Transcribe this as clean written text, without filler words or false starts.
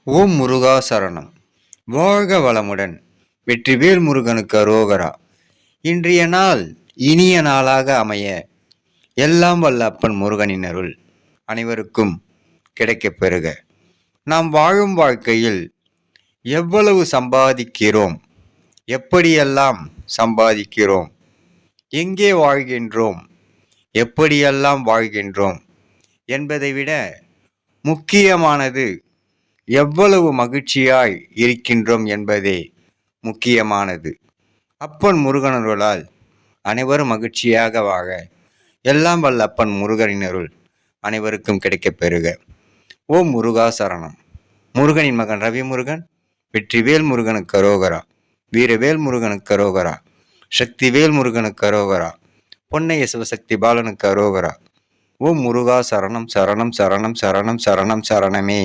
ஓம் முருகா சரணம். வாழ்க வளமுடன். வெற்றிவேல் முருகனுக்கு அரோகரா. இன்றைய நாள் இனிய நாளாக அமைய எல்லாம் வல்ல அப்பன் முருகனின் அருள் அனைவருக்கும் கிடைக்கப் பெறுக. நாம் வாழும் வாழ்க்கையில் எவ்வளவு சம்பாதிக்கிறோம், எப்படியெல்லாம் சம்பாதிக்கிறோம், எங்கே வாழ்கின்றோம், எப்படியெல்லாம் வாழ்கின்றோம் என்பதை விட முக்கியமானது எவ்வளவு மகிழ்ச்சியாய் இருக்கின்றோம் என்பதே முக்கியமானது. அப்பன் முருகனருளால் அனைவரும் மகிழ்ச்சியாக வாழ எல்லாம் வல்ல அப்பன் முருகனின் அருள் அனைவருக்கும் கிடைக்கப் பெறுக. ஓம் முருகா சரணம். முருகனின் மகன் ரவி முருகன். வெற்றிவேல் முருகனுக்கு அரோகரா. வீரவேல் முருகனுக்கு அரோகரா. சக்திவேல் முருகனுக்கு அரோகரா. பொன்னைய சிவசக்தி பாலனுக்கு அரோகரா. ஓம் முருகா சரணம் சரணம் சரணம் சரணம் சரணம் சரணமே.